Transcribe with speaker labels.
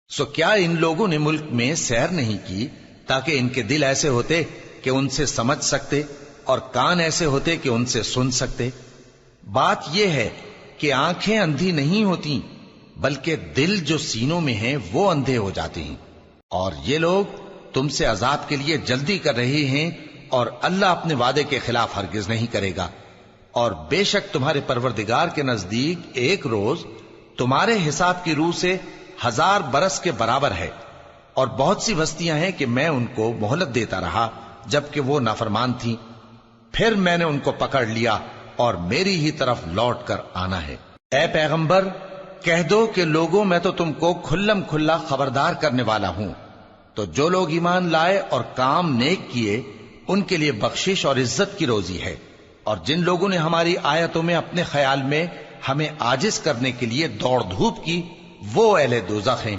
Speaker 1: سو کیا ان لوگوں نے ملک میں سیر نہیں کی تاکہ ان کے دل ایسے ہوتے کہ ان سے سمجھ سکتے اور کان ایسے ہوتے کہ ان سے سن سکتے؟ بات یہ ہے کہ آنکھیں اندھی نہیں ہوتی بلکہ دل جو سینوں میں ہیں وہ اندھے ہو جاتے ہیں۔ اور یہ لوگ تم سے عذاب کے لیے جلدی کر رہے ہیں اور اللہ اپنے وعدے کے خلاف ہرگز نہیں کرے گا۔ اور بے شک تمہارے پروردگار کے نزدیک ایک روز تمہارے حساب کی روح سے 1000 برس کے برابر ہے۔ اور بہت سی بستیاں ہیں کہ میں ان کو مہلت دیتا رہا جبکہ وہ نافرمان تھیں، پھر میں نے ان کو پکڑ لیا اور میری ہی طرف لوٹ کر آنا ہے۔ اے پیغمبر کہہ دو کہ لوگوں میں تو تم کو کھلم کھلا خبردار کرنے والا ہوں، تو جو لوگ ایمان لائے اور کام نیک کیے ان کے لیے بخشش اور عزت کی روزی ہے، اور جن لوگوں نے ہماری آیتوں میں اپنے خیال میں ہمیں عاجز کرنے کے لیے دوڑ دھوپ کی وہ اہل دوزخ ہیں۔